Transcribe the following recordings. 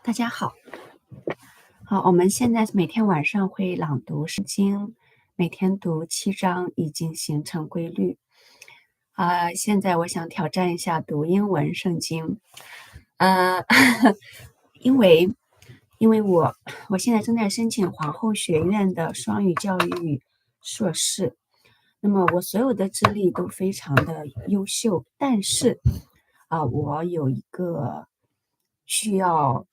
大家好，我们现在每天晚上会朗读圣经，每天读7章，已经形成规律。现在我想挑战一下读英文圣经，因为我现在正在申请皇后学院的双语教育硕士，那么我所有的资历都非常的优秀，但是我有一个需要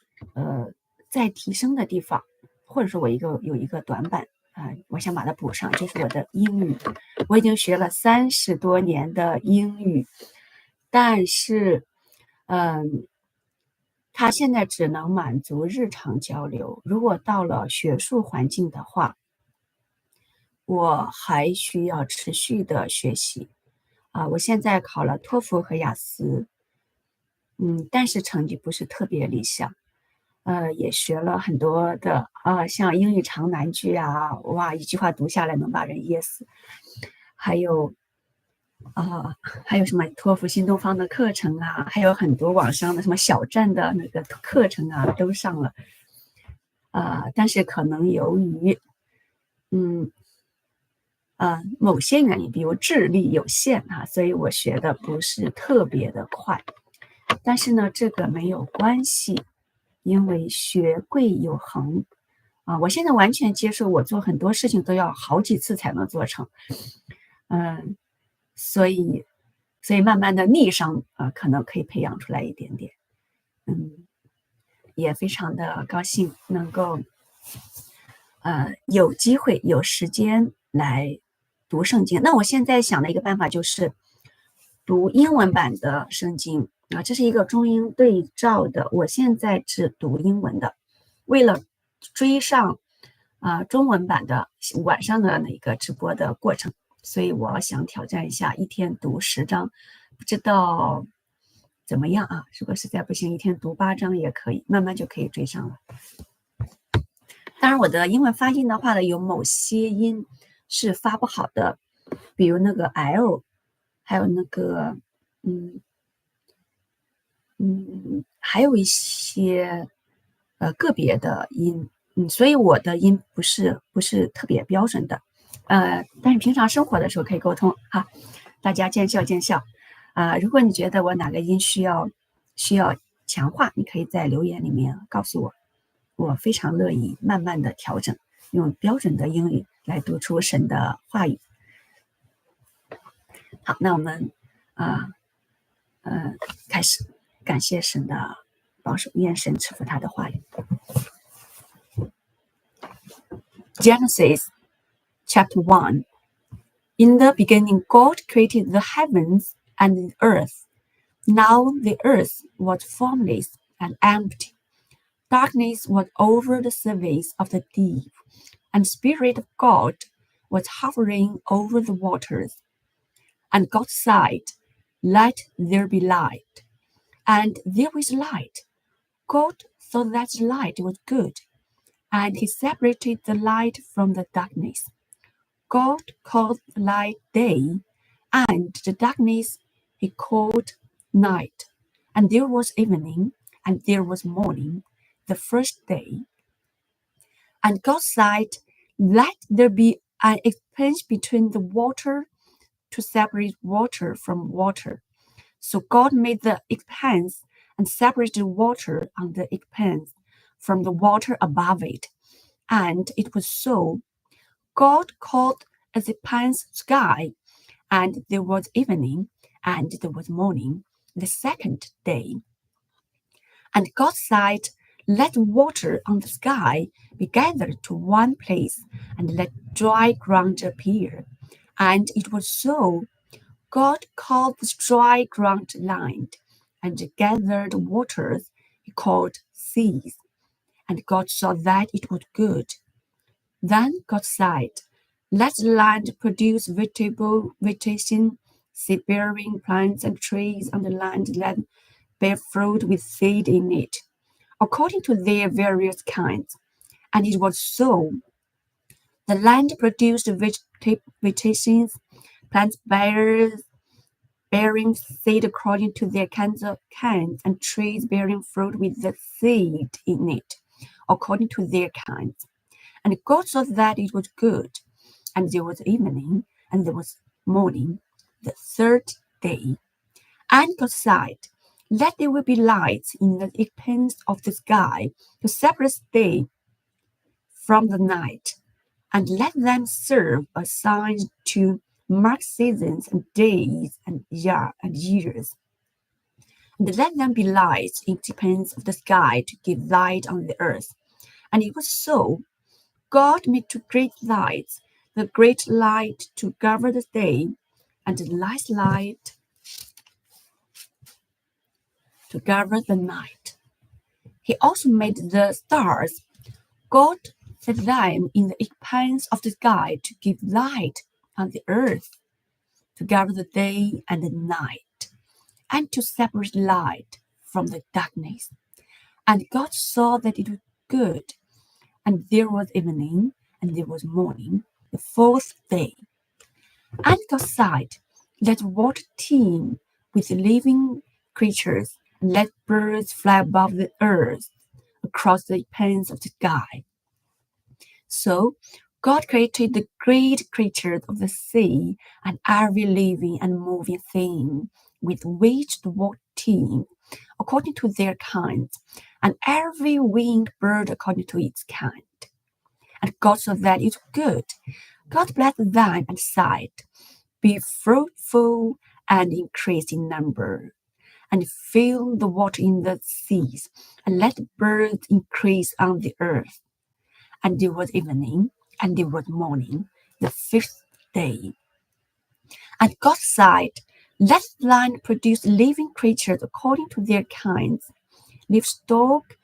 再提升的地方，或者说我有一个短板我想把它补上，就是我的英语。我已经学了30多年的英语，但是它现在只能满足日常交流。如果到了学术环境的话，我还需要持续的学习。我现在考了托福和雅思，但是成绩不是特别理想。也学了很多的像英语长难句啊，哇，一句话读下来能把人噎死。还有什么托福新东方的课程啊，还有很多网上的什么小站的那个课程啊，都上了。但是可能由于某些原因，比如智力有限所以我学的不是特别的快。但是呢，这个没有关系，因为学贵有恒我现在完全接受我做很多事情都要好几次才能做成。所以慢慢的逆商可能可以培养出来一点点。也非常的高兴能够有机会有时间来读圣经。那我现在想的一个办法就是读英文版的圣经这是一个中英对照的，我现在只读英文的，为了追上中文版的晚上的那个直播的过程，所以我想挑战一下一天读10章，不知道怎么样如果实在不行，一天读8章也可以，慢慢就可以追上了。当然我的英文发音的话呢，有某些音是发不好的，比如那个 L， 还有那个还有一些个别的音，所以我的音不是特别标准的，但是平常生活的时候可以沟通大家见笑见笑如果你觉得我哪个音需要强化，你可以在留言里面告诉我，我非常乐意慢慢的调整，用标准的英语来读出神的话语。好，那我们开始，感谢神的保守，愿神赐福他的话语。Genesis chapter 1. In the beginning, God created the heavens and the earth. Now the earth was formless and empty. Darkness was over the surface of the deep, and the Spirit of God was hovering over the waters. And God said, "Let there be light." And there was light. God saw that the light was good, and he separated the light from the darkness. God called the light day, and the darkness he called night. And there was evening, and there was morning, the first day. And God said, "Let there be an expanse between the water to separate water from water." So God made the expanse and separated water on the expanse from the water above it. And it was so. God called the expanse sky, and there was evening, and there was morning, the second day. And God said, "Let water on the sky be gathered to one place, and let dry ground appear." And it was so. God called the dry ground land, and the gathered waters he called seas. And God saw that it was good. Then God said, "Let the land produce vegetation, seed-bearing plants and trees on the land that bear fruit with seed in it, according to their various kinds." And it was so. The land produced vegetation, plants bearing seed according to their kinds, and trees bearing fruit with the seed in it, according to their kinds. And God saw that it was good. And there was evening, and there was morning, the third day. And God said, let there be lights in the expanse of the sky to separate day from the night, and let them serve as signs to mark seasons and days and years. And let them be lights in the expanse of the sky to give light on the earth. And it was so. God made two great lights, the great light to govern the day, and the last light to govern the night. He also made the stars. God set them in the expanse of the sky to give light on the earth, to govern the day and the night, and to separate light from the darkness. And God saw that it was good. And there was evening, and there was morning, the fourth day. And God said, let water teem with living creatures, and let birds fly above the earth across the expanse of the sky. So God created the great creatures of the sea and every living and moving thing with which the water teemed, according to their kinds, and every winged bird according to its kind. And God saw that it was good. God blessed them and said, be fruitful and increase in number, and fill the water in the seas, and let the birds increase on the earth. And there was evening, and there was morning, the fifth day. And God said, let the land produce living creatures according to their kinds, livestock,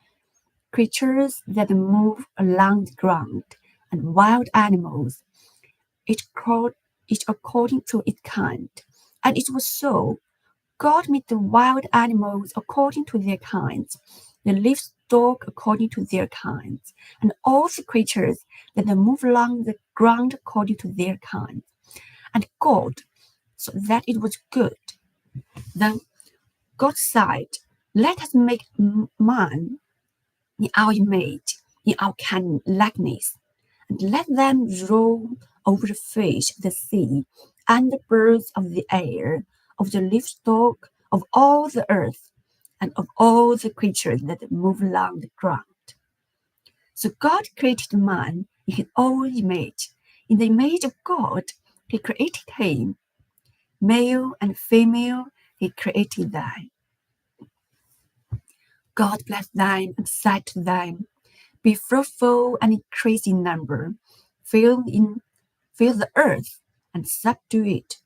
creatures that move along the ground, and wild animals, each according to its kind. And it was so. God made the wild animals according to their kinds, the livestock according to their kinds, and all the creatures that move along the ground according to their kinds. And God saw that it was good. Then God said, let us make man in our image, in our kind likeness, and let them rule over the fish of the sea, and the birds of the air, of the livestock, of all the earth, and of all the creatures that move along the ground. So God created man in his own image. In the image of God, he created him. Male and female, he created them. God blessed them and said to them, be fruitful and increase in number, fill the earth and subdue it,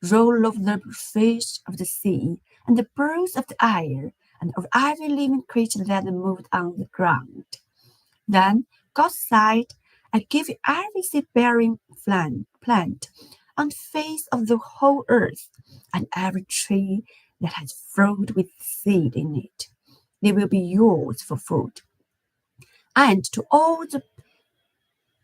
rule over the fish of the sea and the birds of the air, and of every living creature that moved on the ground. Then God said, I give you every seed-bearing plant on the face of the whole earth, and every tree that has fruit with seed in it. They will be yours for food. And to all the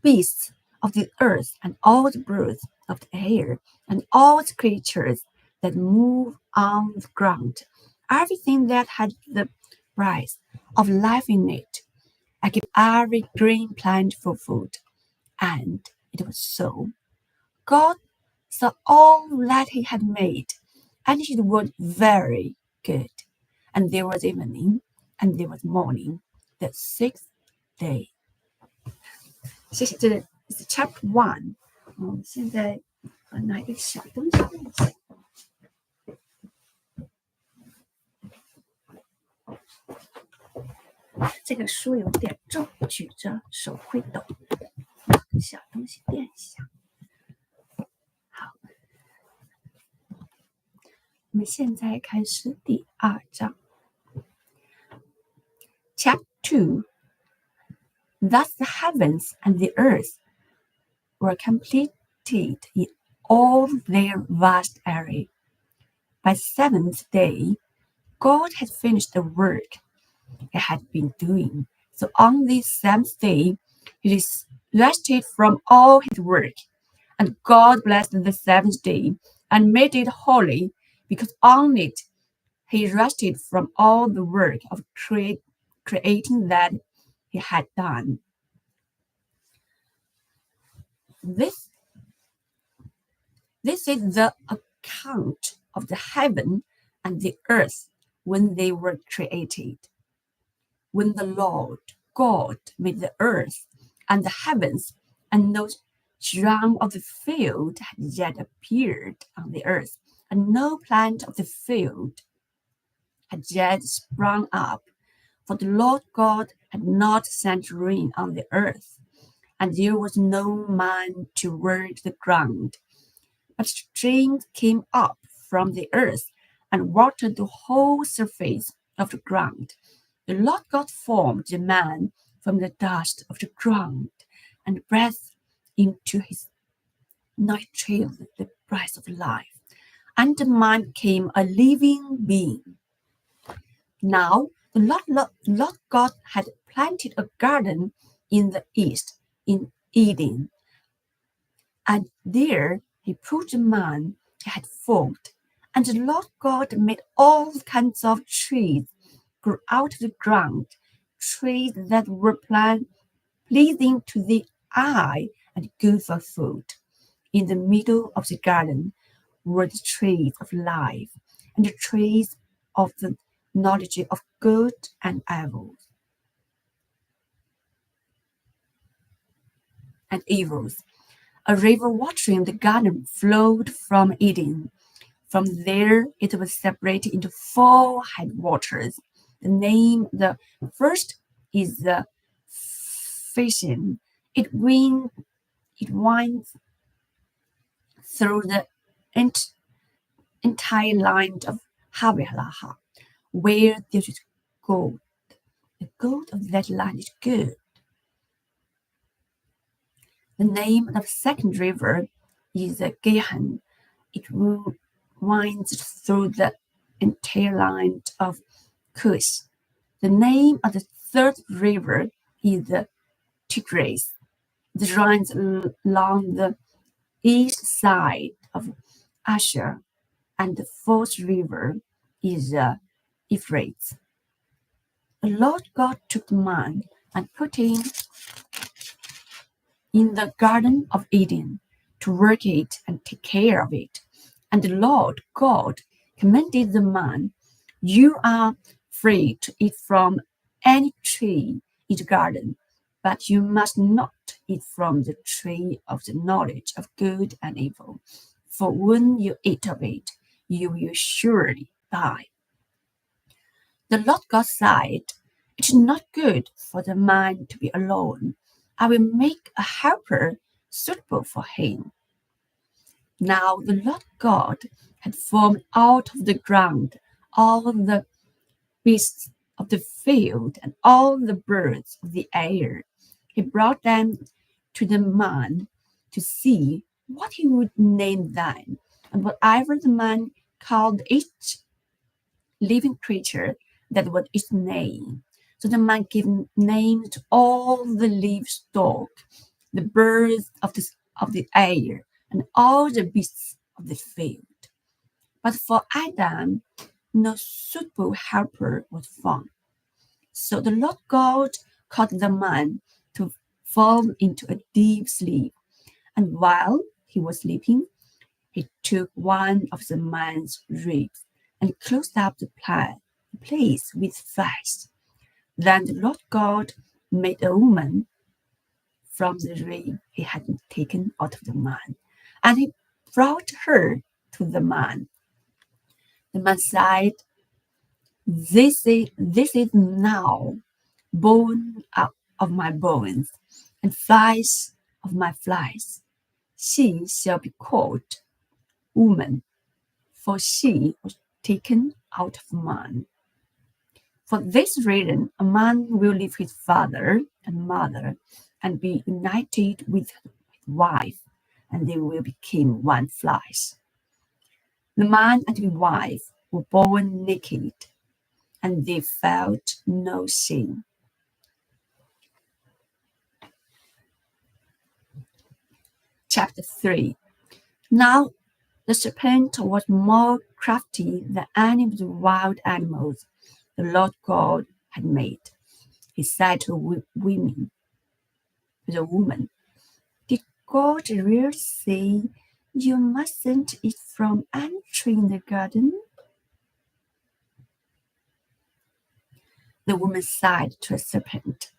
beasts of the earth, and all the birds of the air, and all the creatures that move on the ground, everything that has the breath of life in it, I give every green plant for food. And it was so. God saw all that he had made, and it was very good. And there was evening, and there was morning, the sixth day. 谢谢，这是 Chapter One。我们现在拿一个小东西练习。这个书有点重，举着手会抖。拿个小东西垫一下。好，我们现在开始第2章。Chapter 2. Thus the heavens and the earth were completed in all their vast area. By the seventh day, God had finished the work he had been doing. So on this seventh day, he rested from all his work. And God blessed the seventh day and made it holy, because on it he rested from all the work of creating that he had done. This is the account of the heaven and the earth when they were created. When the Lord God made the earth and the heavens, and no shrub of the field had yet appeared on the earth, and no plant of the field had yet sprung up, for the Lord God had not sent rain on the earth, and there was no man to work the ground. But streams came up from the earth and watered the whole surface of the ground. The Lord God formed the man from the dust of the ground and breathed into his nostrils the breath of life, and the man became a living being. Now the Lord God had planted a garden in the east, in Eden, and there he put the man he had formed. And the Lord God made all kinds of trees grow out of the ground, trees that were pleasing to the eye and good for food. In the middle of the garden were the trees of life and the trees of the knowledge of good and evils. A river watering the garden flowed from Eden. From there it was separated into 4 headwaters. The first is the Phaeacian. It winds through the entire land of Havilah, where there is gold. The gold of that land is good. The name of the second river is the Gihon. It winds through the entire land of Cush. The name of the third river is the Tigris. It runs along the east side of Asher, and the fourth river is the Euphrates. The Lord God took the man and put him in the Garden of Eden to work it and take care of it. And the Lord God commanded the man, "You are free to eat from any tree in the garden, but you must not eat from the tree of the knowledge of good and evil, for when you eat of it, you will surely die." The Lord God said, "It is not good for the man to be alone. I will make a helper suitable for him." Now the Lord God had formed out of the ground all the beasts of the field and all the birds of the air. He brought them to the man to see what he would name them, and whatever the man called each living creature, that was its name. So the man gave names to all the livestock, the birds of the air, and all the beasts of the field. But for Adam, no suitable helper was found. So the Lord God caused the man to fall into a deep sleep, and while he was sleeping, he took one of the man's ribs and closed up the place with flesh. Then the Lord God made a woman from the rib he had taken out of the man, and he brought her to the man. The man said, This is now bone of my bones and flesh of my flesh. She shall be called woman, for she was taken out of man. For this reason, a man will leave his father and mother and be united with his wife, and they will become one flesh. The man and his wife were born naked, and they felt no shame. Chapter 3. Now the serpent was more crafty than any of the wild animals the Lord God had made. He said to the woman, "Did God really say you mustn't eat from any tree in the garden?" The woman said to the serpent,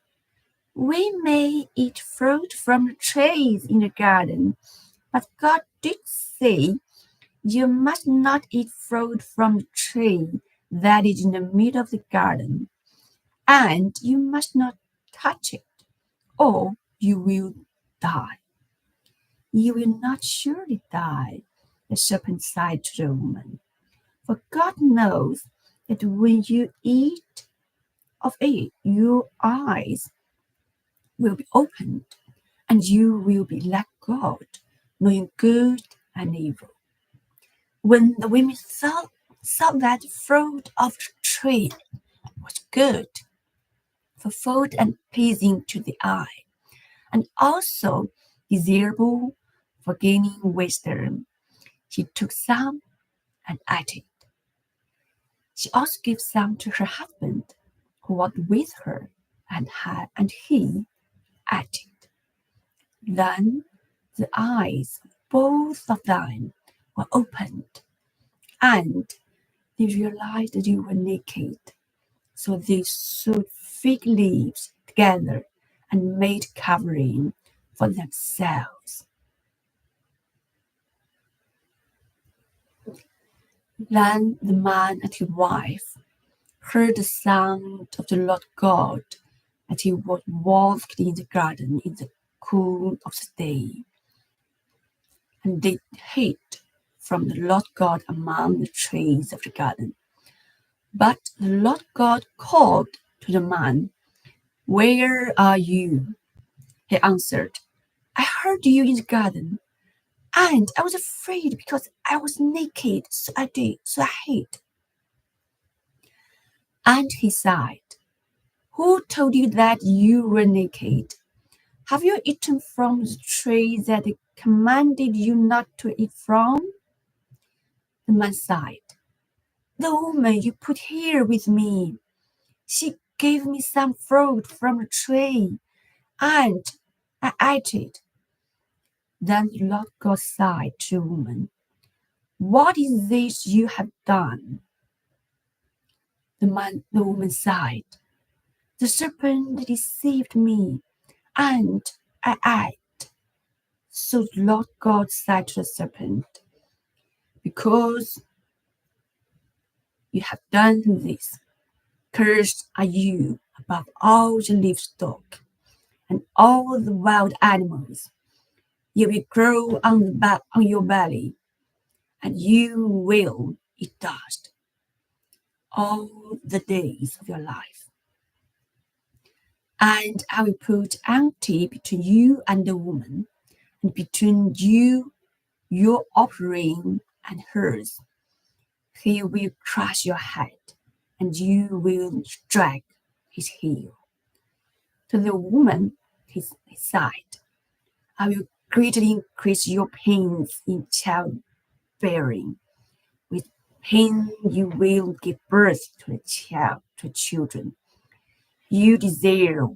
"We may eat fruit from the trees in the garden, but God did say, you must not eat fruit from the tree that is in the middle of the garden, and you must not touch it, or you will die." "You will not surely die," the serpent said to the woman, "for God knows that when you eat of it, your eyes will be opened, and you will be like God, knowing good and evil." When the women saw that the fruit of the tree was good for food and pleasing to the eye, and also desirable for gaining wisdom, she took some and ate it. She also gave some to her husband, who was with her, and he ate it. Then the eyes of both of them were opened, and they realized they were naked. So they sewed fig leaves together and made covering for themselves. Then the man and his wife heard the sound of the Lord God as he was walking in the garden in the cool of the day. And they hid from the Lord God among the trees of the garden. But the Lord God called to the man, "Where are you?" He answered, "I heard you in the garden, and I was afraid because I was naked, so I hid." And he said, "Who told you that you were naked? Have you eaten from the tree that I commanded you not to eat from?" The man sighed, "The woman you put here with me, she gave me some fruit from the tree, and I ate it." Then the Lord God said to the woman, "What is this you have done?" The woman sighed, "The serpent deceived me, and I ate." So the Lord God said to the serpent, "Because you have done this, cursed are you above all the livestock and all the wild animals. You will grow on your belly, and you will eat dust all the days of your life. And I will put enmity between you and the woman, and between you, your offspring, and hers. He will crush your head, and you will strike his heel." To the woman he said, "I will greatly increase your pains in childbearing. With pain you will give birth to children. Your desire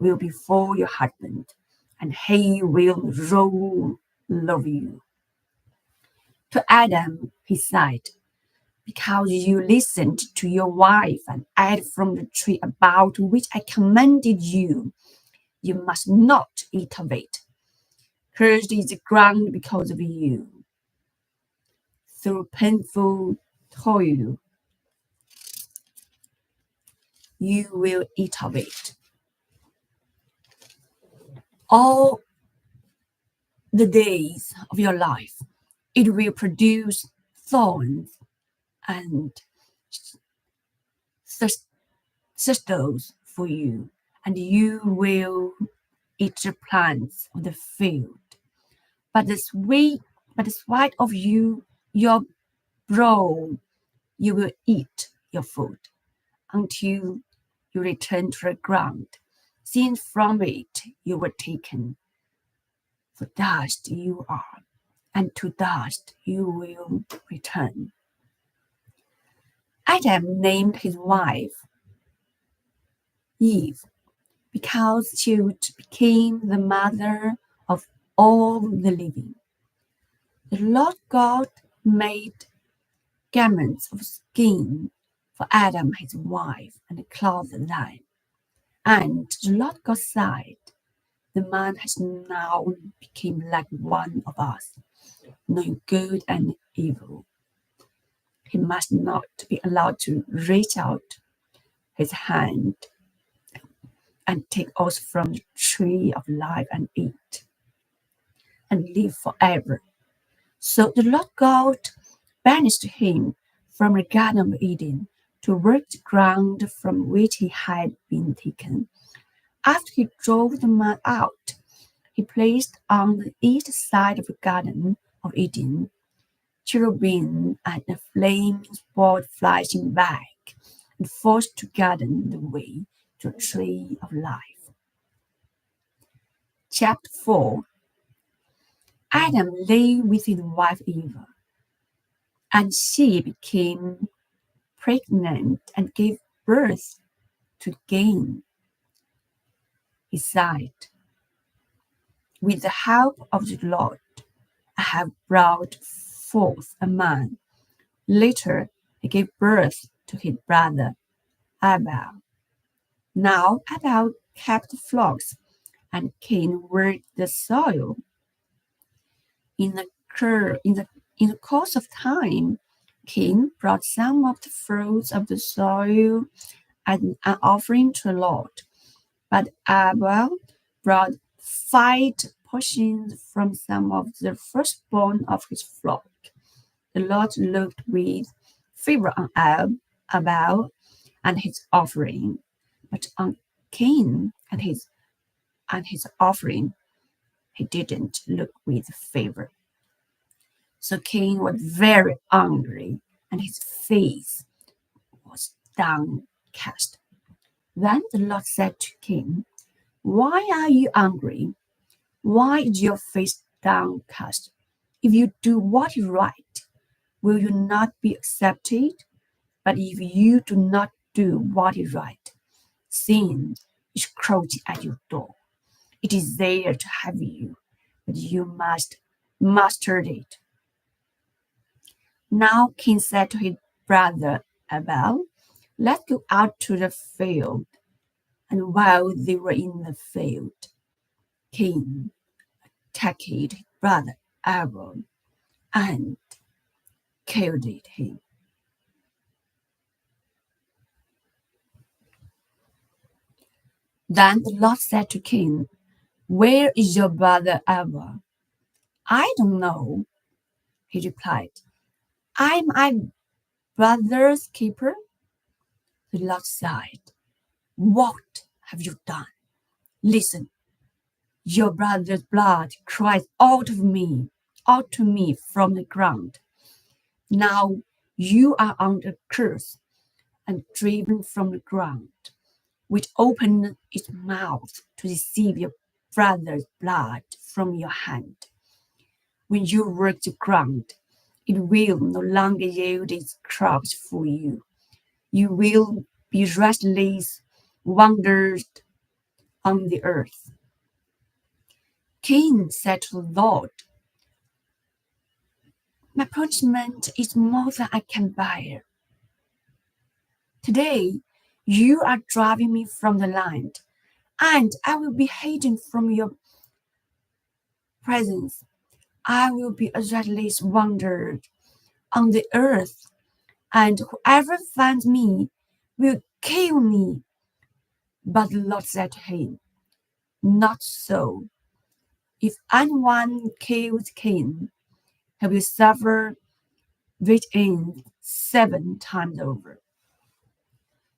will be for your husband, and he will rule over you." To Adam he said, "Because you listened to your wife and ate from the tree about which I commanded you, you must not eat of it. Cursed is the ground because of you. Through painful toil you will eat of it all the days of your life. It will produce thorns and thistles for you, and you will eat the plants of the field. But the sweat of your brow, you will eat your food until you return to the ground, since from it you were taken. For dust you are, and to dust you will return." Adam named his wife Eve because she became the mother of all the living. The Lord God made garments of skin for Adam his wife and clothed them. And the Lord God said, the man has now become like one of us, knowing good and evil. He must not be allowed to reach out his hand and take also from the tree of life and eat, and live forever. So the Lord God banished him from the Garden of Eden to work the ground from which he had been taken. After he drove the man out, he placed on the east side of the Garden of Eden cherubim and a flaming sword flashing back and forth to garden the way to the tree of life. Chapter 4. Adam lay with his wife Eve, and she became pregnant and gave birth to Cain. He said, with the help of the Lord, I have brought forth a man. Later, he gave birth to his brother Abel. Now Abel kept flocks, and Cain worked the soil. In the course of time, Cain brought some of the fruits of the soil as an offering to the Lord, but Abel brought 5 portions from some of the firstborn of his flock. The Lord looked with favor on Abel and his offering, but on Cain and his offering he didn't look with favor. So Cain was very angry, and his face was downcast. Then the Lord said to Cain, why are you angry? Why is your face downcast? If you do what is right, will you not be accepted? But if you do not do what is right, sin is crouching at your door. It is there to have you, but you must master it. Now Cain said to his brother Abel, let's go out to the field. And while they were in the field, Cain attacked his brother Abel and killed him. Then the Lord said to Cain, where is your brother Abel? I don't know, he replied. I'm my brother's keeper. The Lord sighed. What have you done? Listen, your brother's blood cries out to me from the ground. Now you are under curse and driven from the ground, which opened its mouth to receive your brother's blood from your hand. When you work the ground, it will no longer yield its crops for you. You will be restless, wandered on the earth. Cain said to the Lord, my punishment is more than I can bear. Today, you are driving me from the land, and I will be hidden from your presence. I will be a restless wanderer on the earth, and whoever finds me will kill me. But the Lord said to him, not so. If anyone kills Cain, he will suffer within 7 times over.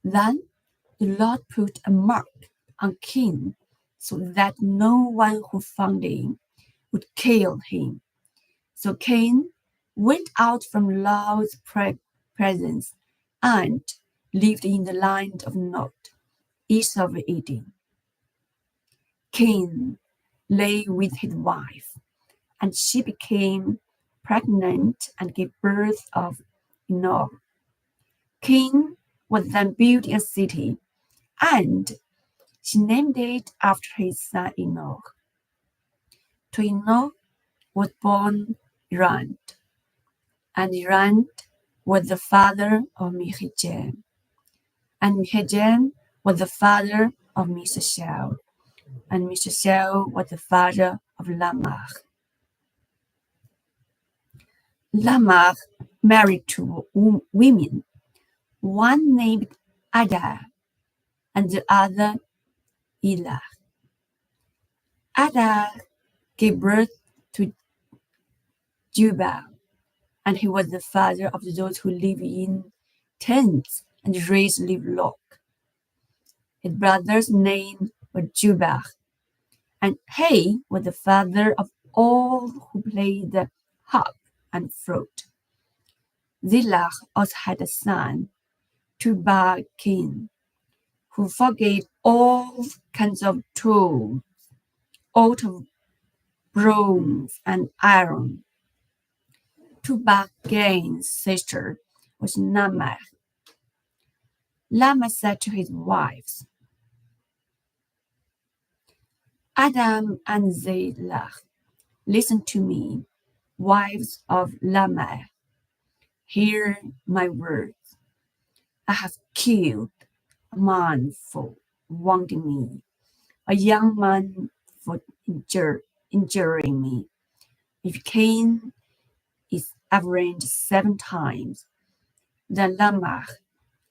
Then the Lord put a mark on Cain so that no one who found him would kill him. So Cain went out from the Lord's presence and lived in the land of Nod, east of Eden. Cain lay with his wife, and she became pregnant and gave birth of Enoch. king was then building a city, and she named it after his son Enoch. To Enoch was born Irad, and Irad was the father of Mehujael, and Mehujael was the father of Meshachel, and Meshachel was the father of Lamech. Lamech married two women, one named Ada and the other Elah. Ada gave birth to Jubal, and he was the father of those who live in tents and raise livestock. His brother's name was Jubal, and he was the father of all who played the harp and flute. Zillah also had a son, Tubal-Cain, who forgave all kinds of tools out of bronze and iron. Tubal-Cain's sister was Naamah. Lamech said to his wives, Adam and Zillah, listen to me, wives of Lamech. Hear my words. I have killed a man for wounding me, a young man for injuring me. If Cain is avenged 7 times, then Lamech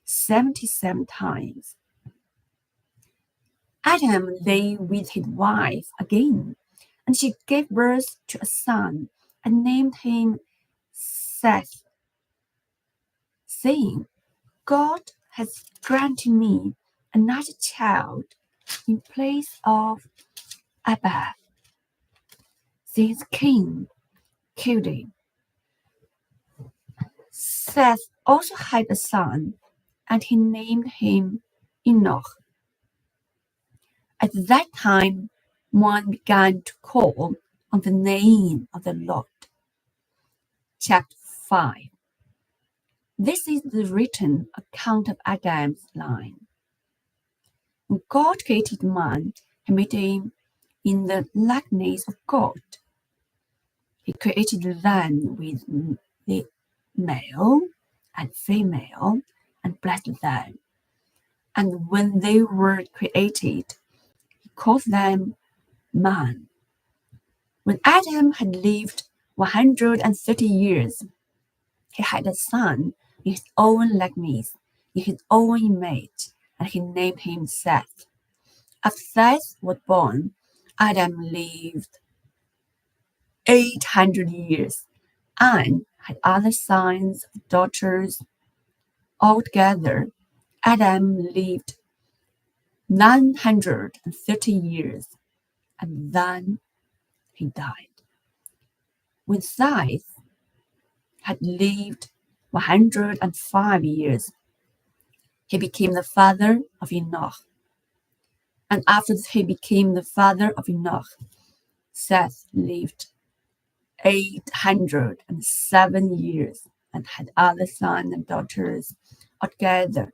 77 times. Adam lay with his wife again, and she gave birth to a son and named him Seth, saying, God has granted me another child in place of Abel, since Cain killed him. Seth also had a son, and he named him Enoch. At that time, one began to call on the name of the Lord. Chapter 5. This is the written account of Adam's line. When God created man, he made him in the likeness of God. He created them with the male and female and blessed them. And when they were created, he called them man. When Adam had lived 130 years, he had a son in his own likeness, in his own image, and he named him Seth. After Seth was born, Adam lived 800 years and had other sons and daughters. Altogether, Adam lived 930 years, and then he died. When Seth had lived 105 years, he became the father of Enoch. And after he became the father of Enoch, Seth lived 807 years and had other sons and daughters. Altogether,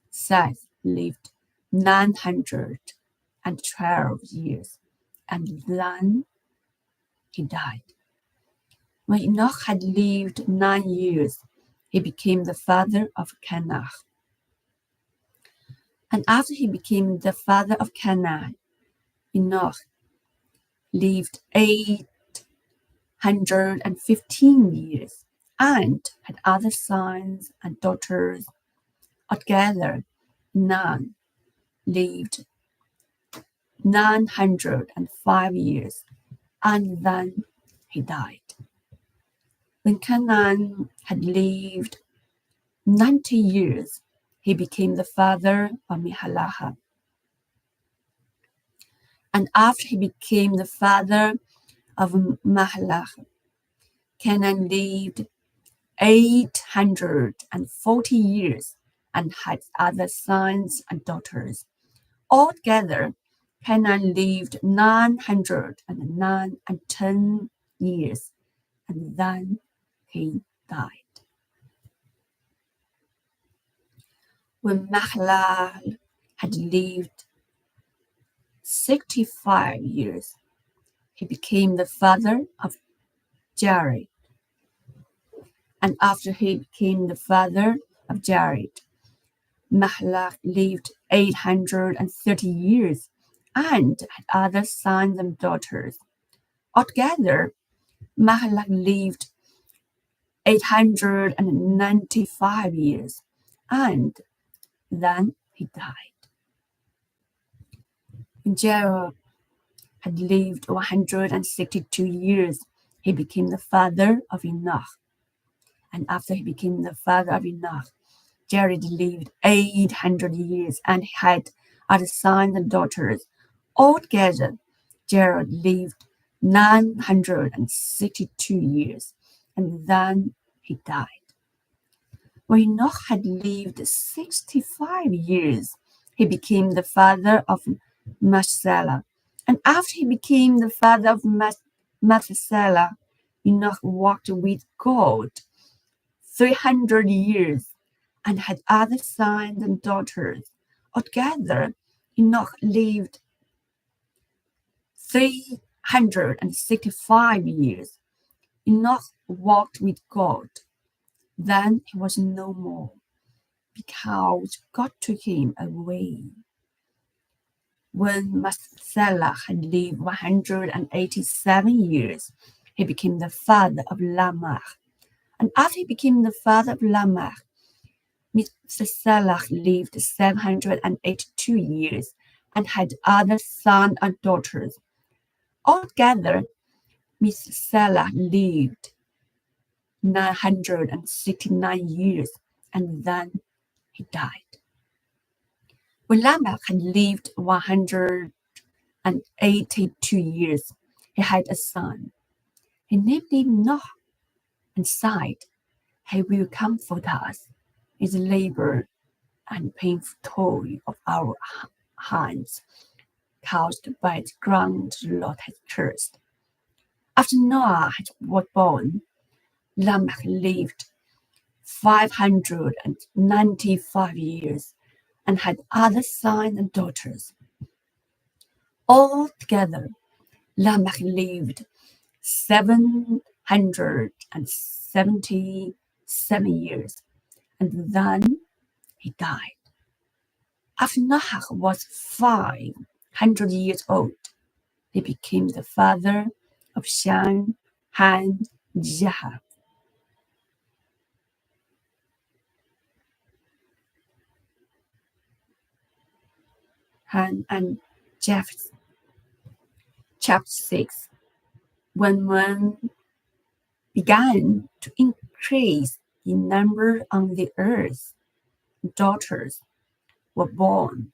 Seth lived 912 years, and then he died. When Enoch had lived 9 years, he became the father of Canaan. And after he became the father of Canaan, Enoch lived 815 years and had other sons and daughters. Altogether, Enoch lived 905 years, and then he died. When Canaan had lived 90 years, he became the father of Mahalath. And after he became the father of Mahalath, Canaan lived 840 years and had other sons and daughters. Altogether, Canaan lived 910 years, and then he died. When Mahlal had lived 65 years, he became the father of Jared. And after he became the father of Jared, Mahlal lived 830 years and had other sons and daughters. Altogether, Mahlal lived 895 years, and then he died. When Jared had lived 162 years, he became the father of Enoch. And after he became the father of Enoch, Jared lived 800 years and had other sons and daughters. Altogether, Jared lived 962 years, and then he died. When Enoch had lived 65 years, he became the father of Methuselah. And after he became the father of Methuselah, Enoch walked with God 300 years and had other sons and daughters. Altogether, Enoch lived 365 years. Enoch walked with God. Then he was no more, because God took him away. When Methuselah had lived 187 years, he became the father of Lamech. And after he became the father of Lamech, Methuselah lived 782 years and had other sons and daughters. Altogether, Methuselah lived 969 years, and then he died. When Lamech had lived 182 years, he had a son. He named him Noah and said, "He will comfort us in the labor and painful toil of our hands, caused by the ground the Lord has cursed." After Noah was born, Lamech lived 595 years and had other sons and daughters. Altogether, Lamech lived 777 years, and then he died. After Noah was 500 years old, he became the father of Shem, Ham, and Japheth. Ham and Japheth. Chapter 6. When men began to increase in number on the earth, daughters were born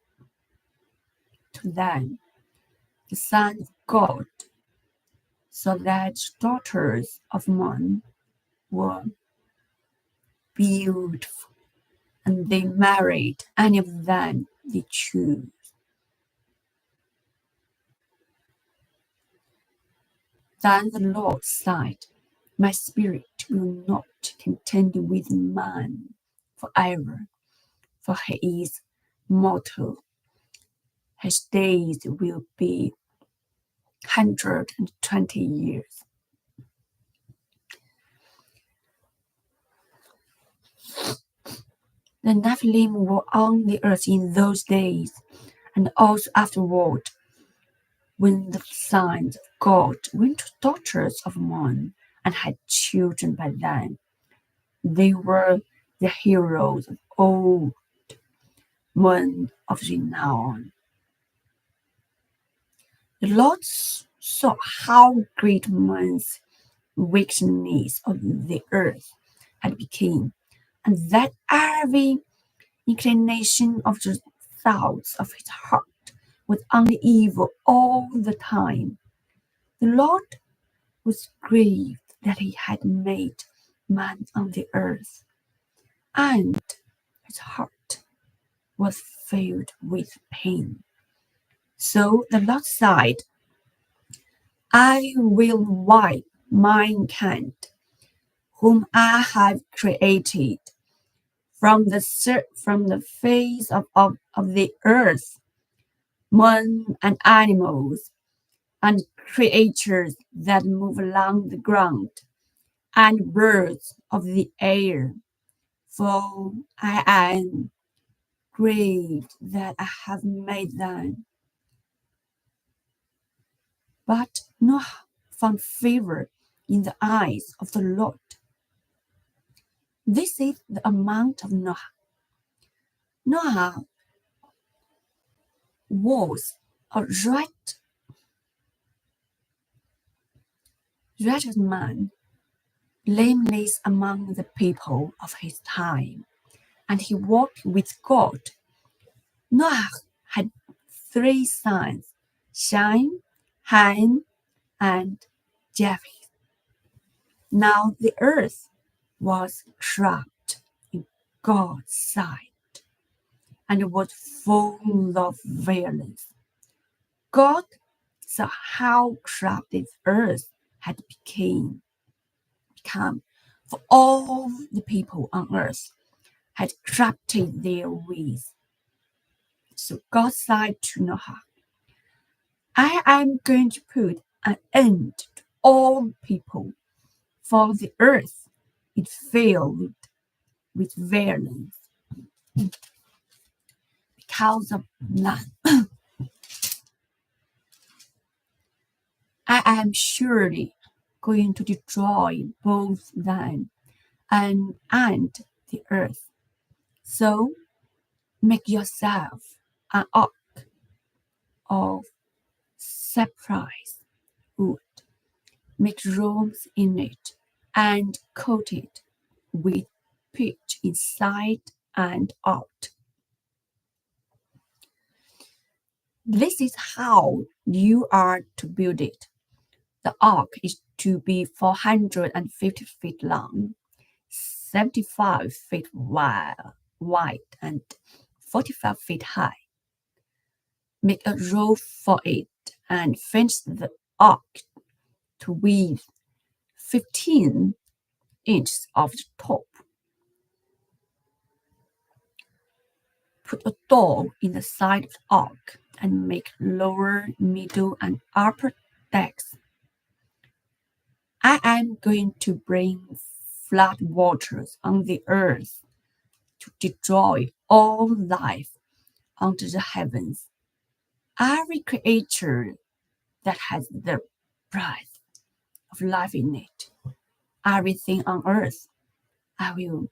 to them, the Son of God, so that daughters of men were beautiful, and they married any of them they chose. Then the Lord said, "My spirit will not contend with man forever, for he is mortal. His days will be 120 years." The Nephilim were on the earth in those days, and also afterward, when the sons of God went to daughters of men and had children by them. They were the heroes of old, men of renown. The Lord saw how great man's wickedness of the earth had become, and that every inclination of the thoughts of his heart was only evil all the time. The Lord was grieved that he had made man on the earth, and his heart was filled with pain. So the Lord said, "I will wipe mankind, whom I have created, from the face of the earth, men and animals, and creatures that move along the ground, and birds of the air. For I am great that I have made them. But Noah found favor in the eyes of the Lord. This is the amount of Noah. Noah was a righteous man, blameless among the people of his time, and he walked with God. Noah had 3 sons, Shem, Ham, and Japheth. Now the earth was corrupt in God's sight, and was full of violence. God saw how corrupted the earth had become, for all the people on earth had corrupted their ways. So God said to Noah, I am going to put an end to all people, for the earth is filled with violence because of man. I am surely going to destroy both them and the earth. So make yourself an ark of cypress wood, make rooms in it, and coat it with pitch inside and out. This is how you are to build it. The ark is to be 450 feet long, 75 feet wide, and 45 feet high. Make a roof for it and fence the ark to within 15 inches of the top. Put a door in the side of the ark and make lower, middle, and upper decks. I am going to bring flood waters on the earth to destroy all life under the heavens. Every creature that has the breath of life in it, everything on earth, I will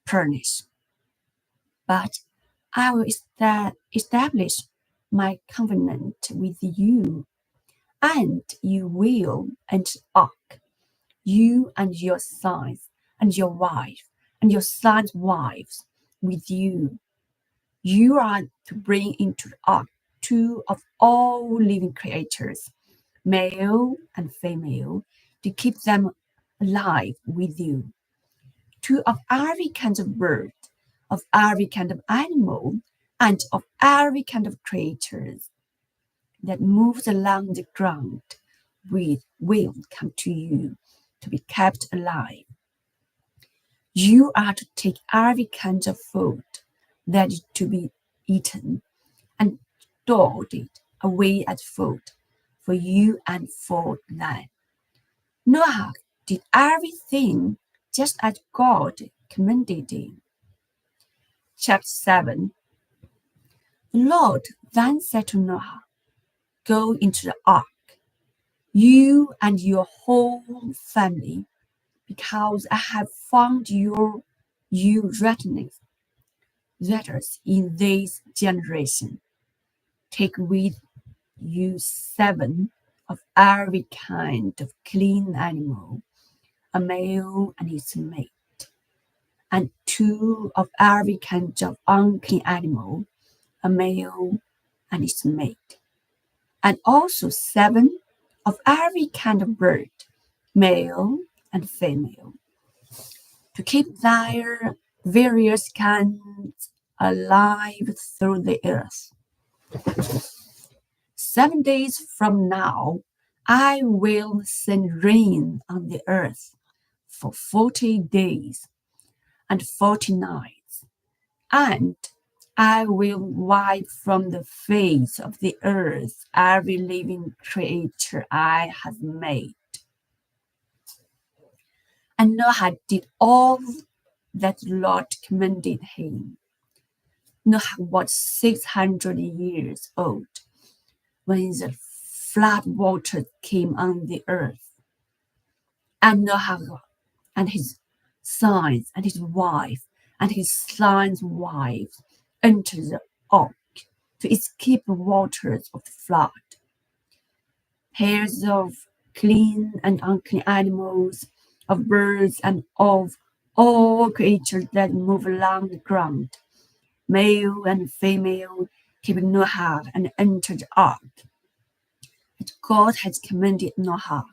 punish. But I will establish my covenant with you, and you will enter the ark, you and your sons, and your wife, and your sons' wives with you. You are to bring into the ark 2 of all living creatures, male and female, to keep them alive with you. 2 of every kind of bird, of every kind of animal, and of every kind of creatures that moves along the ground will come to you to be kept alive. You are to take every kind of food that is to be eaten and store it away as food for you and for them. Noah did everything just as God commanded him. Chapter 7. The Lord then said to Noah, Go into the ark, you and your whole family, because I have found you debtors in this generation. Take with you 7 of every kind of clean animal, a male and its mate, and 2 of every kind of unclean animal, a male and its mate, and also 7 of every kind of bird, male and female, to keep their various kinds alive through the earth. 7 days from now, I will send rain on the earth for 40 days and 40 nights. And I will wipe from the face of the earth every living creature I have made. And Noah did all that the Lord commanded him. Noah was 600 years old when the flood waters came on the earth. And Noah and his sons and his wife and his sons' wives entered the ark to escape the waters of the flood. Pairs of clean and unclean animals, of birds and of all creatures that move along the ground, male and female, came Noah and entered the ark. And God had commanded Noah.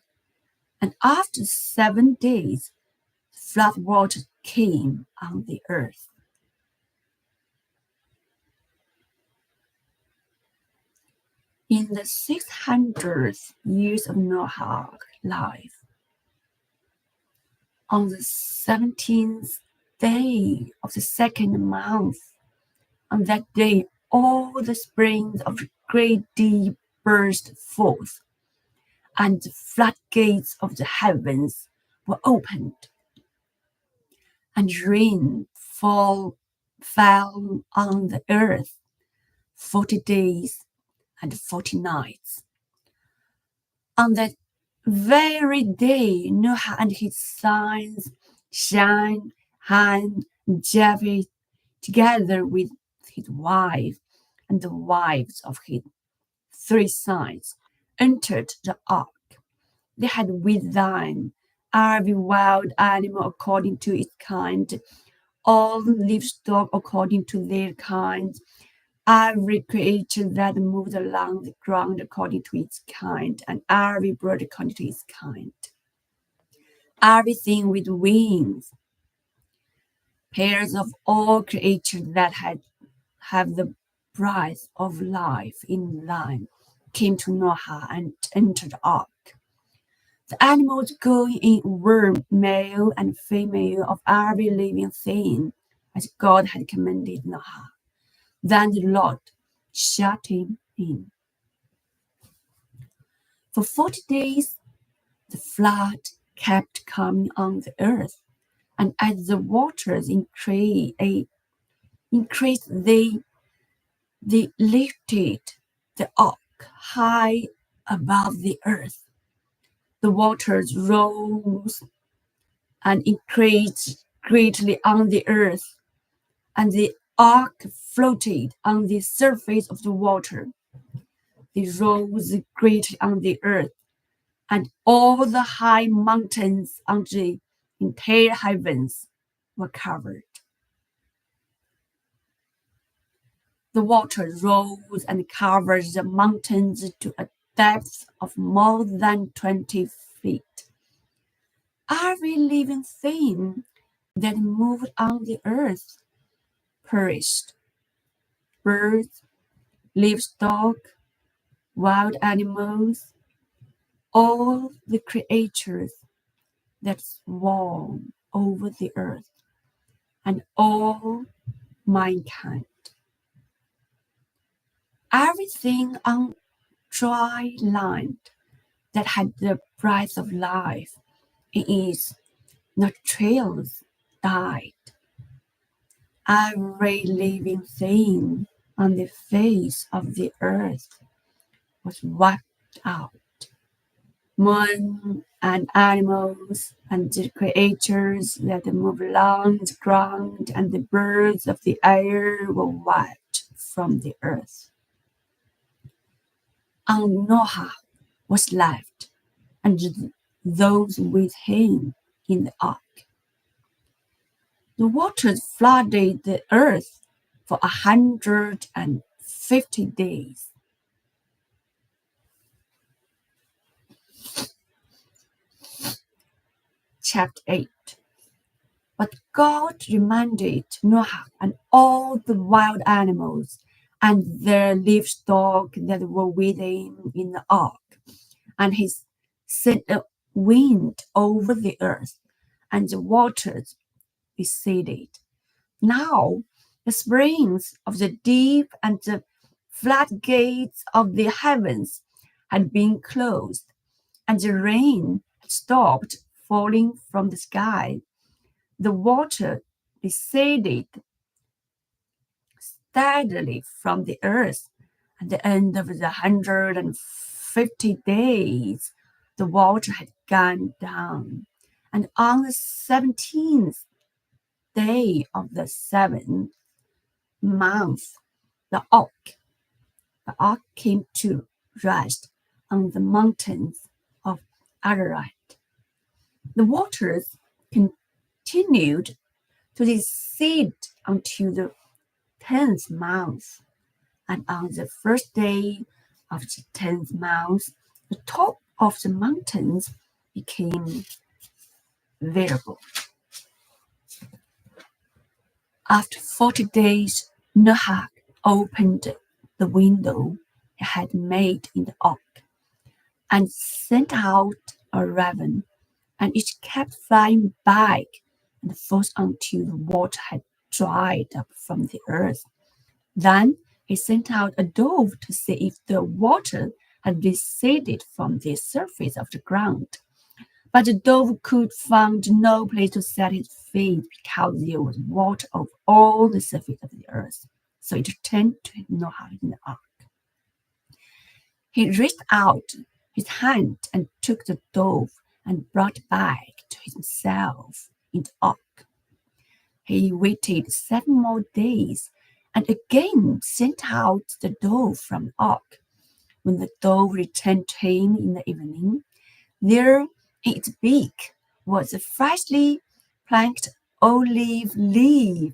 And after 7 days, flood waters came on the earth. In the 600th years of Noah's life, on the 17th day of the second month, on that day all the springs of the great deep burst forth, and the floodgates of the heavens were opened, and rain fell on the earth 40 days and 40 nights. On that very day, Noah and his sons, Shem, Ham, and Japheth, together with his wife and the wives of his 3 sons, entered the ark. They had with them every wild animal according to its kind, all livestock according to their kinds, every creature that moved along the ground according to its kind, and every bird according to its kind. Everything with wings, pairs of all creatures that have the breath of life in them, came to Noah and entered the ark. The animals going in were male and female of every living thing, as God had commanded Noah. Then the Lord shut him in. For 40 days, the flood kept coming on the earth, and as the waters increased, they lifted the ark high above the earth. The waters rose and increased greatly on the earth, and the ark floated on the surface of the water. They rose greatly on the earth, and all the high mountains on the entire heavens were covered. The water rose and covered the mountains to a depth of more than 20 feet. Every living thing that moved on the earth perished. Birds, livestock, wild animals, all the creatures that swarm over the earth, and all mankind. Everything on dry land that had the breath of life in its nostrils died. Every living thing on the face of the earth was wiped out. Men and animals and the creatures that move along the ground and the birds of the air were wiped from the earth. And Noah was left, and those with him in the ark. The waters flooded the earth for 150 days. Chapter 8. But God reminded Noah and all the wild animals and the livestock that were with him in the ark, and he sent a wind over the earth, and the waters receded. Now The springs of the deep and the floodgates of the heavens had been closed, and the rain had stopped falling from the sky. The water receded steadily from the earth. At the end of the 150 days, the water had gone down, and on the 17th day of the 7th month, the ark came to rest on the mountains of Ararat. The waters continued to recede until the 10th month, and on the first day of the 10th month, the top of the mountains became visible. After 40 days, Noah opened the window he had made in the ark and sent out a raven, and it kept flying back and forth until the water had dried up from the earth. Then he sent out a dove to see if the water had receded from the surface of the ground. But the dove could find no place to set its feet because there was water over all the surface of the earth. So it returned to Noah in the ark. He reached out his hand and took the dove and brought it back to himself in the ark. He waited 7 more days and again sent out the dove from the ark. When the dove returned to him in the evening, there in its beak was a freshly plucked olive leaf.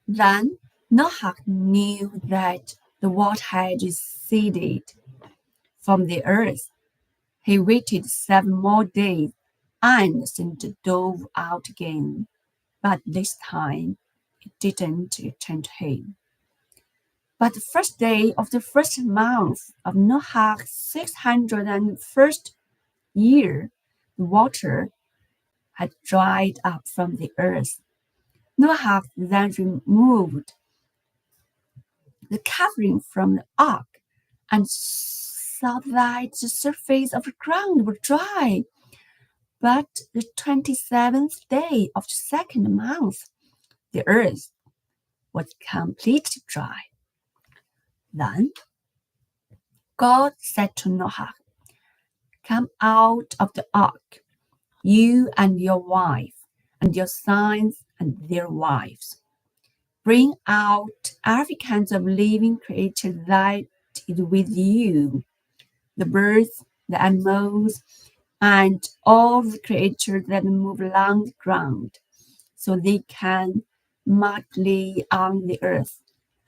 Then Noah knew that the water had receded from the earth. He waited 7 more days and sent the dove out again, but this time it didn't return to him. But the first day of the first month of Noah's 601st year, the water had dried up from the earth. Noah then removed the covering from the ark and saw that the surface of the ground was dry. But the 27th day of the second month, the earth was completely dry. Then God said to Noah, "Come out of the ark, you and your wife, and your sons and their wives. Bring out every kind of living creature that is with you, the birds, the animals, and all the creatures that move along the ground, so they can multiply on the earth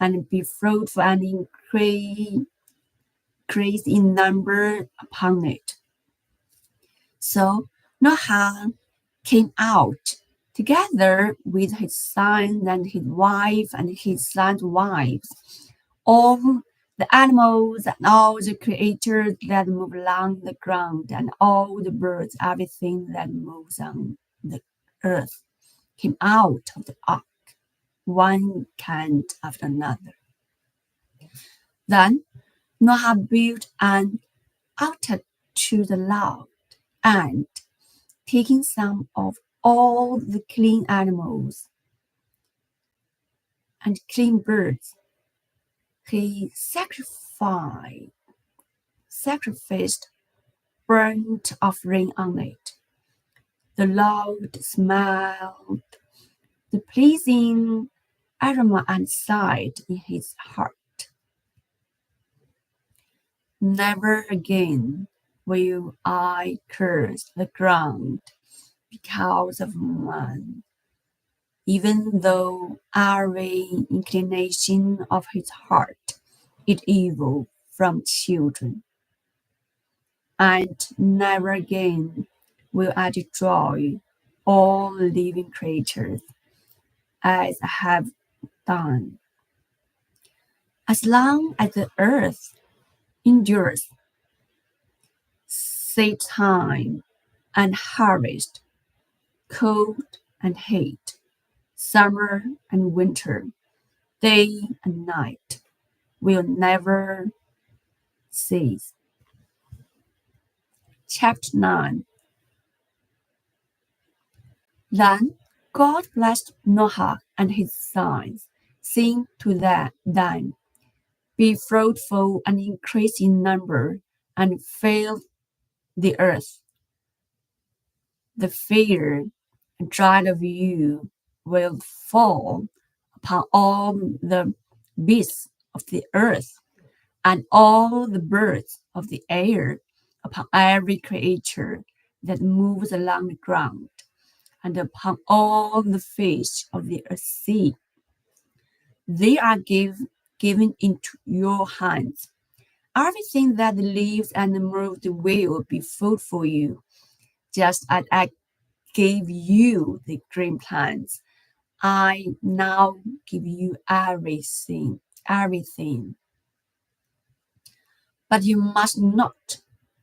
and be fruitful and increase in number upon it." So Noah came out together with his son and his wife and his son's wives, all the animals and all the creatures that move along the ground and all the birds, everything that moves on the earth came out of the ark, one kind after another. Then Noah built an altar to the Lord, and taking some of all the clean animals and clean birds, he sacrificed burnt offering on it. The Lord smelled the pleasing aroma and sighed in his heart. "Never again will I curse the ground because of man, even though every inclination of his heart is evil from children. And never again will I destroy all living creatures as I have done. As long as the earth endures, seed time and harvest, cold and heat, summer and winter, day and night will never cease. Chapter 9. Then God blessed Noah and his sons, saying to them, "Be fruitful and increase in number, and fill the earth. The fear and dread of you will fall upon all the beasts of the earth, and all the birds of the air, upon every creature that moves along the ground, and upon all the fish of the sea. They are given into your hands. Everything that lives and moves will be food for you, just as I gave you the green plants. I now give you everything. But you must not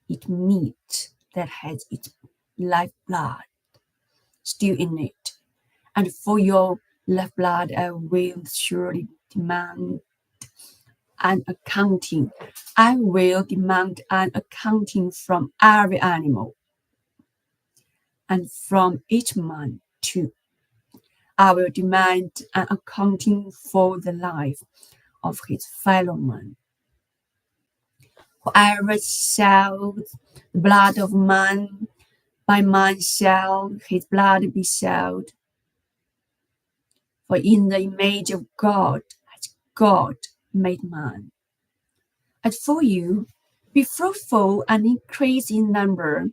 eat meat that has its lifeblood still in it. And for your lifeblood I will surely demand an accounting. I will demand an accounting from every animal, and from each man too. I will demand an accounting for the life of his fellow man. Whoever sells the blood of man, by man shall his blood be sold. For in the image of God has God made man. As for you, be fruitful and increase in number,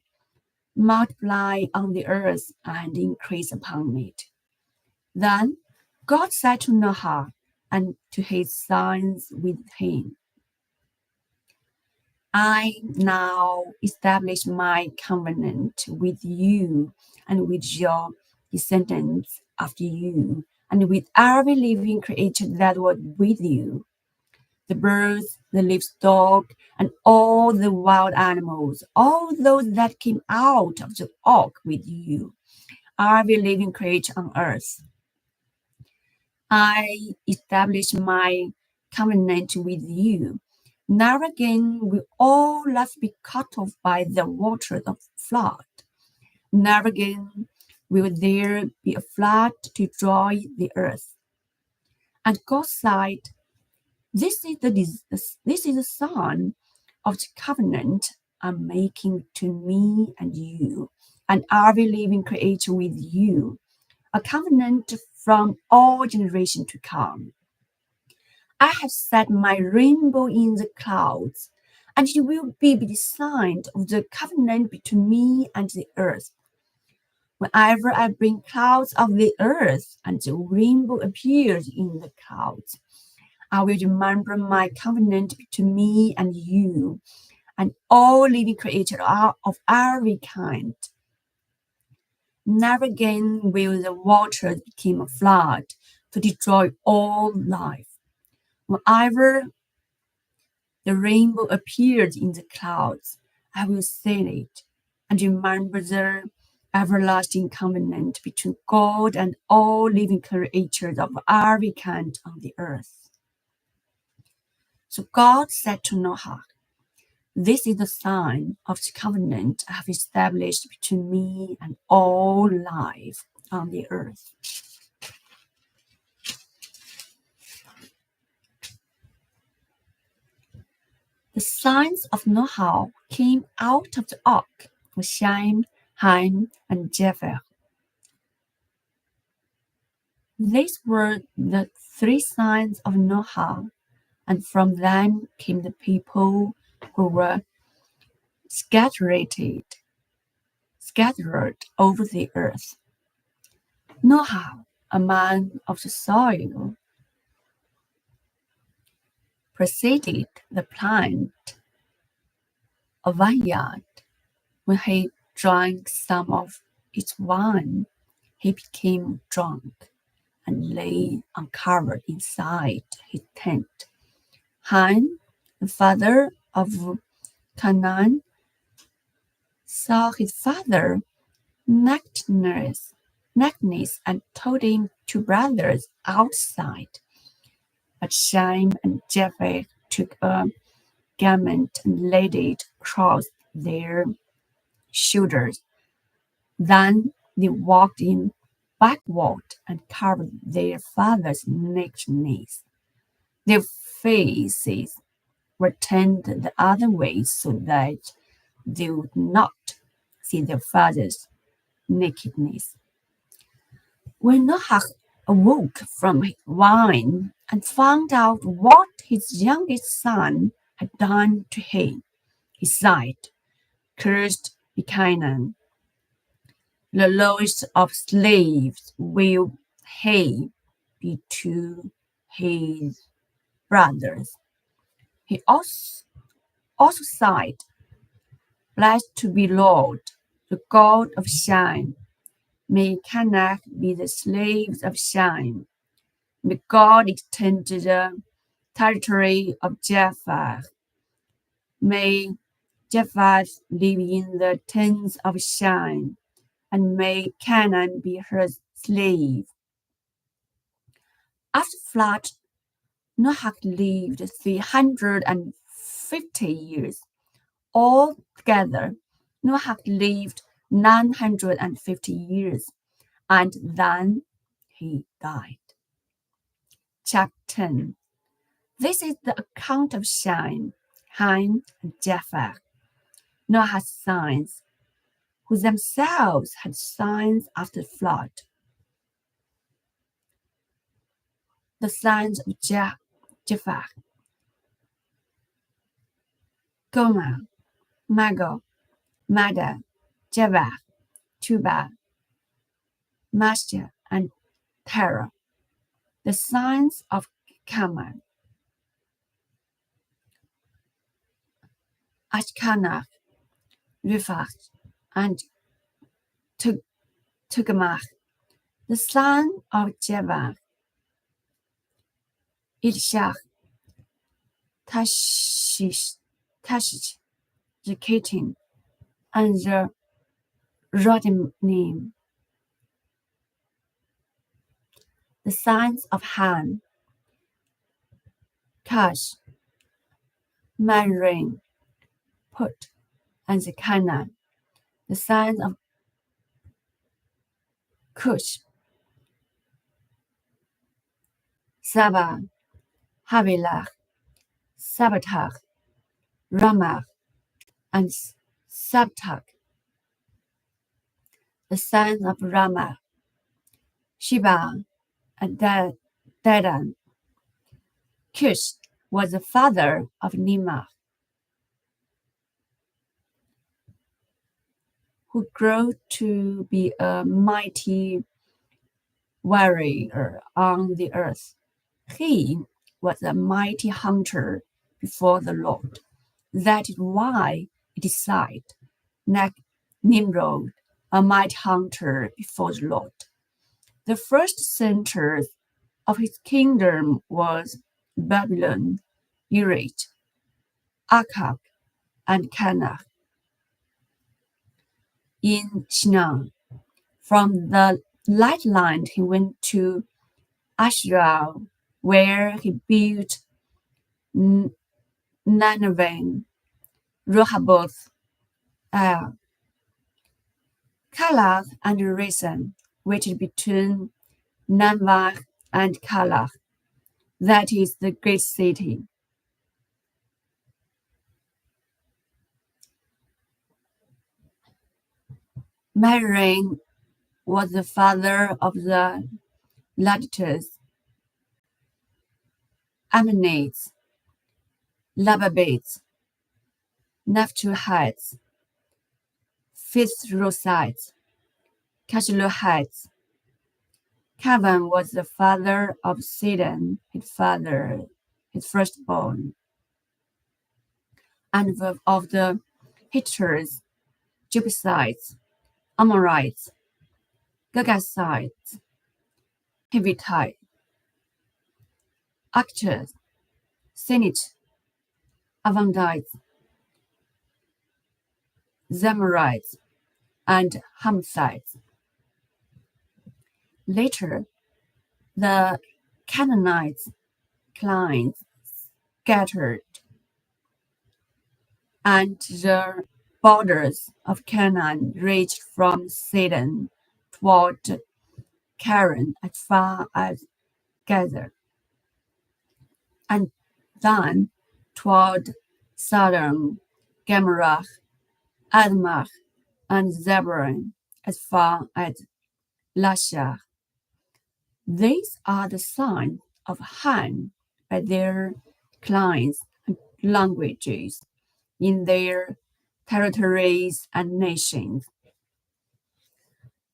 multiply on the earth and increase upon it." Then God said to Noah and to his sons with him, "I now establish my covenant with you and with your descendants after you, and with every living creature that was with you, the birds, the livestock, and all the wild animals, all those that came out of the ark with you, every living creature on earth. I establish my covenant with you. Never again will all life be cut off by the waters of flood. Never again will there be a flood to destroy the earth." And God said, This is the sign of the covenant I'm making to me and you, and every living creature with you, a covenant from all generations to come. I have set my rainbow in the clouds, and it will be the sign of the covenant between me and the earth. Whenever I bring clouds of the earth, and the rainbow appears in the clouds, I will remember my covenant between me and you, and all living creatures of every kind. Never again will the waters become a flood to destroy all life. Whenever the rainbow appears in the clouds, I will see it and remember the everlasting covenant between God and all living creatures of every kind on the earth. So God said to Noah, "This is the sign of the covenant I have established between me and all life on the earth." The sons of Noah came out of the ark were Shem, Ham, and Japheth. These were the three sons of Noah, and from them came the people who were scattered over the earth. Noah, a man of the soil, preceded the plant a vineyard. When he drank some of its wine, he became drunk and lay uncovered inside his tent. Ham, the father of Canaan, saw his father nakedness, and told him 2 brothers outside. But Shem and Japheth took a garment and laid it across their shoulders. Then they walked in backward and covered their father's nakedness. Their faces were turned the other way so that they would not see their father's nakedness. When Noah awoke from his wine and found out what his youngest son had done to him, he sighed, "Cursed be Canaan. The lowest of slaves will he be to his brothers." He also sighed, "Blessed to be Lord, the God of Shem. May Canaan be the slaves of Shem. May God extend the territory of Japheth. May Japheth live in the tents of Shem, and may Canaan be her slave." After flood, Noah lived 350 years. Altogether, Noah lived 950 years, and then he died. Chapter 10. This is the account of Shem, Ham, and Japheth, Noah's sons, who themselves had sons after the flood. The sons of Japheth: Gomer, Magog, Madai, Javan, Tubal, Mashah, and Terah. The sons of Canaan: Ashkenaz, Riphath, and Togarmah. The son of Javan: Elishah, Tashish, the Kittim, and the Rodanim. The sons of Ham: Cush, Mizraim, Put, and the Canaan. The sons of Cush: Saba, Havilah, Sabbath, Ramah, and Sabtak. The sons of Ramah: Sheba and Dedan. Cush was the father of Nimrod, who grew to be a mighty warrior on the earth. He was a mighty hunter before the Lord. That is why it is said, Nimrod, a mighty hunter before the Lord. The first center of his kingdom was Babylon, Erech, Akkad, and Calneh. In Shinar, from the light line he went to Ashur, where he built Nineveh, Rehoboth, Calah, and Resen, which is between Nineveh and Calah. That is the great city. Mizraim was the father of the Ladites, Ammonites, Lababites, Naphtuhites, Phthrossites, Casluhites. Cavan was the father of Sidon, his firstborn, and of the Hittites, Jebusites, Amorites, Girgashites, Hivites, Archers, Sinites, Avandites, Zemarites, and Hamathites. Later, the Canaanites clans scattered, and the borders of Canaan reached from Sidon toward Karen as far as Gazer, and then toward southern Gomorrah, Admah, and Zebulun as far as Lasha. These are the sons of Ham by their clans and languages, in their territories and nations.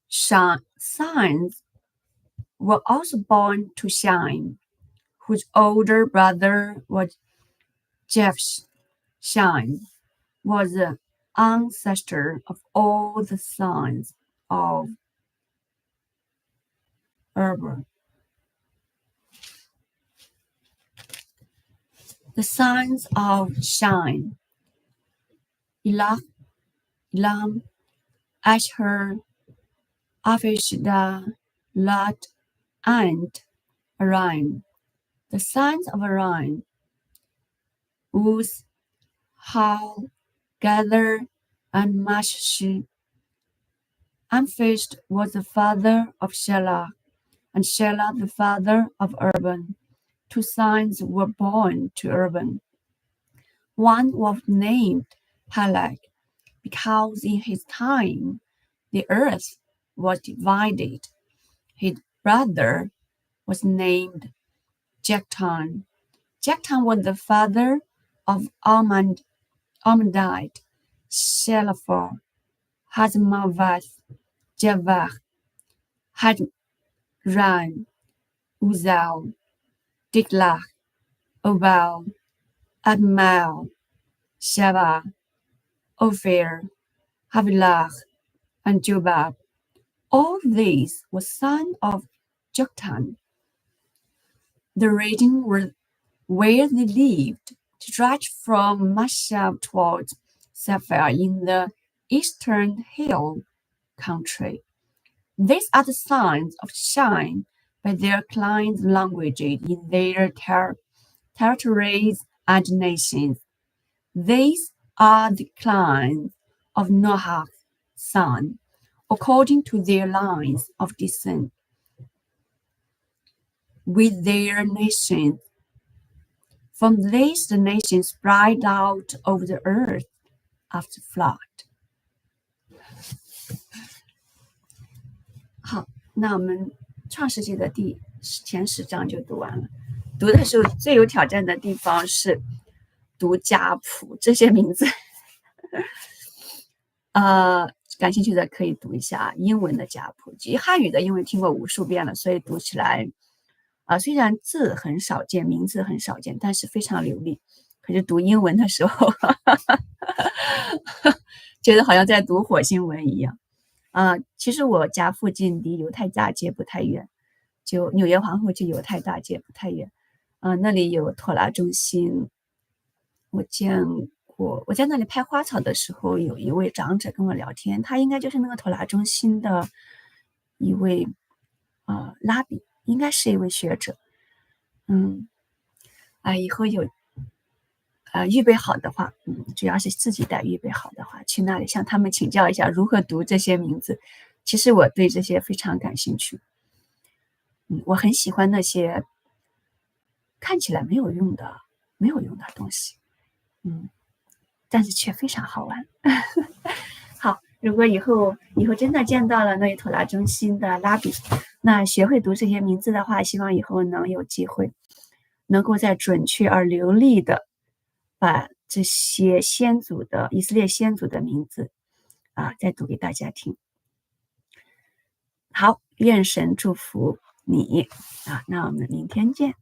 Sons were also born to Shem, whose older brother was Jephthah. Shem was the ancestor of all the sons of Eber. The sons of Shem: Elam, Asher, Arphaxad, Lud, and Aram. The sons of Aram: Uz, Hul, Gather, and Mashshi. Arphaxad was the father of Shelah, and Shelah the father of Urban. 2 sons were born to Urban. One was named Peleg, because in his time the earth was divided. His brother was named Joktan. Joktan was the father of Almondite, Shelaphah, Hazmaveth, Javah, Hadran, Uzal, Diklah, Obal, Admal, Sheba, Ophir, Havilah, and Jobab. All these were sons of Joktan. The region where they lived stretched from Mashab towards Sephir in the eastern hill country. These are the sons of Shem by their clans' languages in their territories and nations. These are the clans of Noah's son, according to their lines of descent, with their nations. From these the nations spread out over the earth after flood. 好，那我们创世纪的前10章就读完了。读的时候最有挑战的地方是读家谱这些名字。感兴趣的可以读一下英文的家谱，及汉语的因为听过无数遍了，所以读起来虽然字很少见，名字很少见，但是非常流利。可是读英文的时候觉得好像在读火星文一样。其实我家附近离犹太大街不太远，就纽约皇后去犹太大街不太远。那里有托拉中心，我见过。我在那里拍花草的时候，有一位长者跟我聊天，他应该就是那个托拉中心的一位拉比，应该是一位学者。以后有预备好的话，主要是自己得预备好的话，去那里向他们请教一下如何读这些名字。其实我对这些非常感兴趣。我很喜欢那些看起来没有用的东西，但是却非常好玩。好，如果以后真的见到了那一托拉中心的拉比，那学会读这些名字的话，希望以后能有机会能够再准确而流利的把这些以色列先祖的名字再读给大家听。好，愿神祝福你那我们明天见。